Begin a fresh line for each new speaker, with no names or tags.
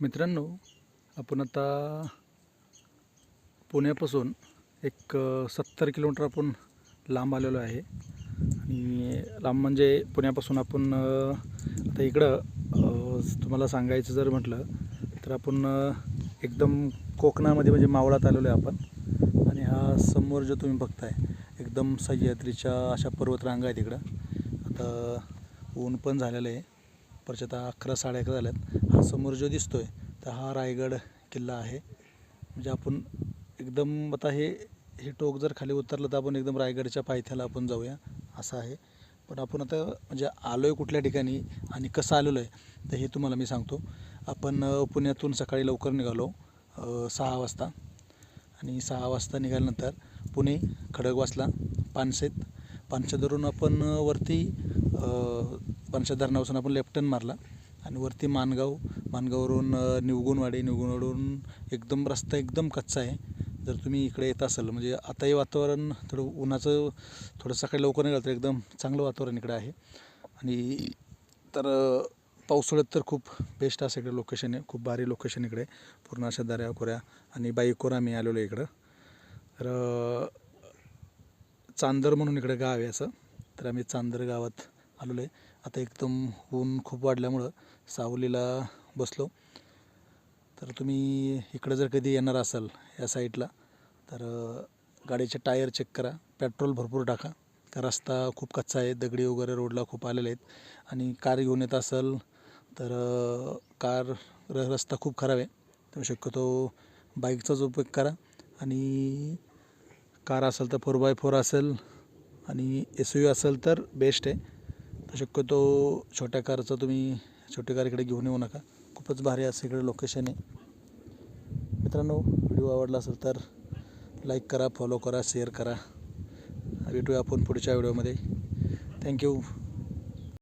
मित्रांनो, आपण आता पुण्यापासून एक 70 किलोमीटर आपण लांब आलेलो आहे. आणि लांब म्हणजे पुण्यापासून आपण आता इकडं तुम्हाला सांगायचं जर म्हटलं तर आपण एकदम कोकणामध्ये म्हणजे मावळात आलेलो आहे आपण. आणि हा समोर जो तुम्ही बघताय एकदम सह्याद्रीच्या अशा पर्वतरांगा आहेत इकडं. आता ऊन पण झालेलं आहे, परत आता 11 साडे 11 झाल्यात. हा समोर जो दिसतोय तर हा रायगड किल्ला आहे. म्हणजे आपण एकदम आता हे टोक जर खाली उतरलं तर आपण एकदम रायगडच्या पायथ्याला आपण जाऊया असं आहे. पण आपण आता म्हणजे आलो आहे कुठल्या ठिकाणी आणि कसं आलेलो आहे तर हे तुम्हाला मी सांगतो. आपण पुण्यातून सकाळी लवकर निघालो 6 वाजता. आणि 6 वाजता निघाल्यानंतर पुणे, खडकवासला, पानशेत धरून आपण वरती पानशेत धरणापासून आपण लेफ्ट टर्न मारला आणि वरती माणगाववरून निवगुणवाडीवरून एकदम रस्ता एकदम कच्चा आहे. जर तुम्ही इकडे येत असाल म्हणजे आताही वातावरण थोडं उन्हाचं, थोडं सकाळी लवकर निघालं तर एकदम चांगलं वातावरण इकडे आहे. आणि तर पावसाळ्यात तर खूप बेस्ट असं इकडे लोकेशन आहे, खूप भारी लोकेशन इकडे. पूर्ण अशा दऱ्याखोऱ्या आणि बाईकवर आम्ही आलेलो आहे इकडं. तर चांदर म्हणून इकडे गाव आहे असं. तर आम्ही चांदर गावात आलेलो आहे. आता एकदम ऊन खूप वाढल्यामुळं सावलीला बसलो. तर तुम्ही इकडं जर कधी येणार असाल या साईडला तर गाडीचे टायर चेक करा, पेट्रोल भरपूर टाका. तर रस्ता खूप कच्चा आहे, दगडी वगैरे रोडला खूप आलेले आहेत. आणि कार घेऊन येत असाल तर रस्ता खूप खराब आहे, तर शक्यतो बाईकचाच उपयोग करा. आणि कार असेल तर 4x4 असेल आणि SUV असेल तर बेस्ट आहे. तर शक्यतो छोट्या छोटी कार इकडे घेऊन येऊ नका. खूपच भारी असं इकडे लोकेशन आहे. मित्रांनो, व्हिडिओ आवडला असेल तर लाईक करा, फॉलो करा, शेअर करा. भेटूया आपण पुढच्या व्हिडिओमध्ये. थँक्यू.